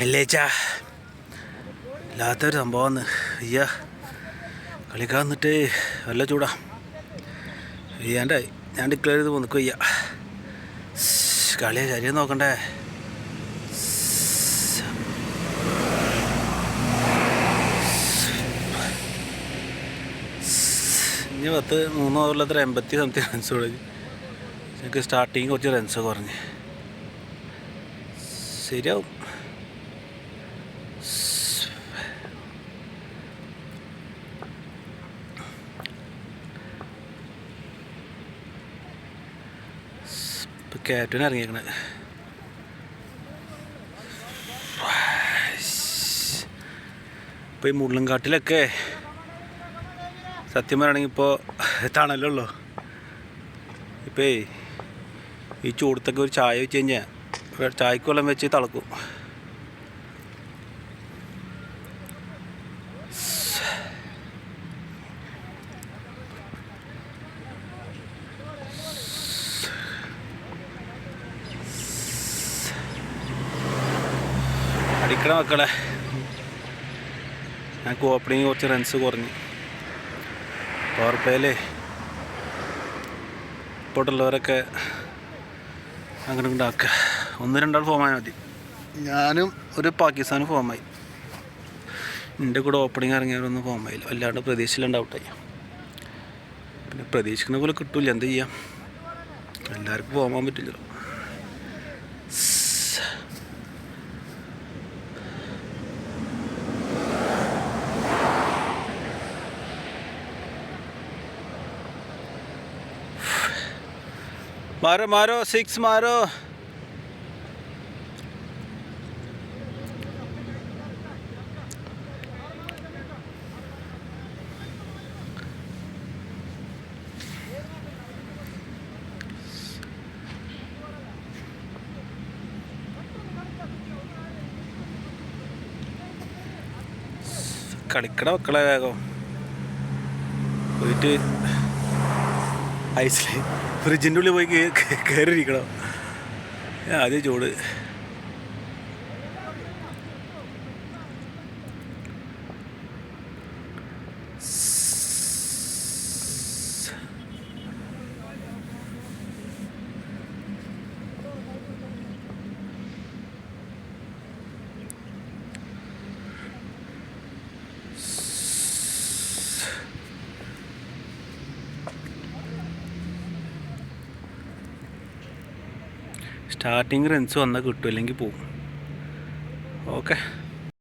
അല്ലേച്ചാ ഇല്ലാത്തൊരു സംഭവമാണ്. അയ്യ കളിക്കാൻ വന്നിട്ട് വല്ല ചൂടാ ചെയ്യാണ്ടായി. ഞാൻ ഡിക്ലെയർ ചെയ്ത് പോന്നിക്കും. അയ്യ കളിയെ ശരിയെന്ന് നോക്കണ്ടേ. ഇനി 3 ഓവറിലത്ര 80 സംതിങ് റൺസ് കൊടുക്കും. എനിക്ക് സ്റ്റാർട്ടിങ് കുറച്ച് റൺസ് കുറഞ്ഞ് ശരിയാവും. ഇപ്പം ക്യാപ്റ്റൻ ഇറങ്ങിയേക്കണേ. ഇപ്പോൾ ഈ മുള്ളൻകാട്ടിലൊക്കെ സത്യം പറയുകയാണെങ്കിൽ ഇപ്പോൾ തണലുള്ളൂ. ഇപ്പോൾ ഈ ചൂടത്തൊക്കെ ഒരു ചായ വെച്ച് കഴിഞ്ഞാൽ ചായക്ക് വെള്ളം വെച്ച് തിളക്കും. അടിക്കണ മക്കളെ. ഞങ്ങൾക്ക് ഓപ്പണിങ് കുറച്ച് റൺസ് കുറഞ്ഞു. പവർ പ്ലേയിൽ ഇപ്പോട്ടുള്ളവരൊക്കെ അങ്ങനെ ഉണ്ടാക്കുക. 1-2 ആൾ ഫോമായി മതി. ഞാനും ഒരു പാകിസ്ഥാനും ഫോമായി. എൻ്റെ കൂടെ ഓപ്പണിങ് ഇറങ്ങിയവരൊന്നും ഫോമായില്ല. അല്ലാണ്ട് പ്രതീക്ഷയില്ലാണ്ട് ഔട്ടായി. പിന്നെ പ്രതീക്ഷിക്കുന്ന പോലെ കിട്ടില്ല, എന്ത് ചെയ്യാം. എല്ലാവർക്കും പോകാൻ പറ്റില്ല. मारो मारो 6 मारो. കളിക്കണ മക്കളെ വേഗം പോയിട്ട് ഐസിൽ ഫ്രിഡ്ജിൻ്റെ ഉള്ളിൽ പോയി കയറിയിരിക്കണം. ആദ്യം ചൂട്. സ്റ്റാർട്ടിങ് റൺസ് വന്നാൽ കിട്ടും, അല്ലെങ്കിൽ പോവും. ഓക്കെ.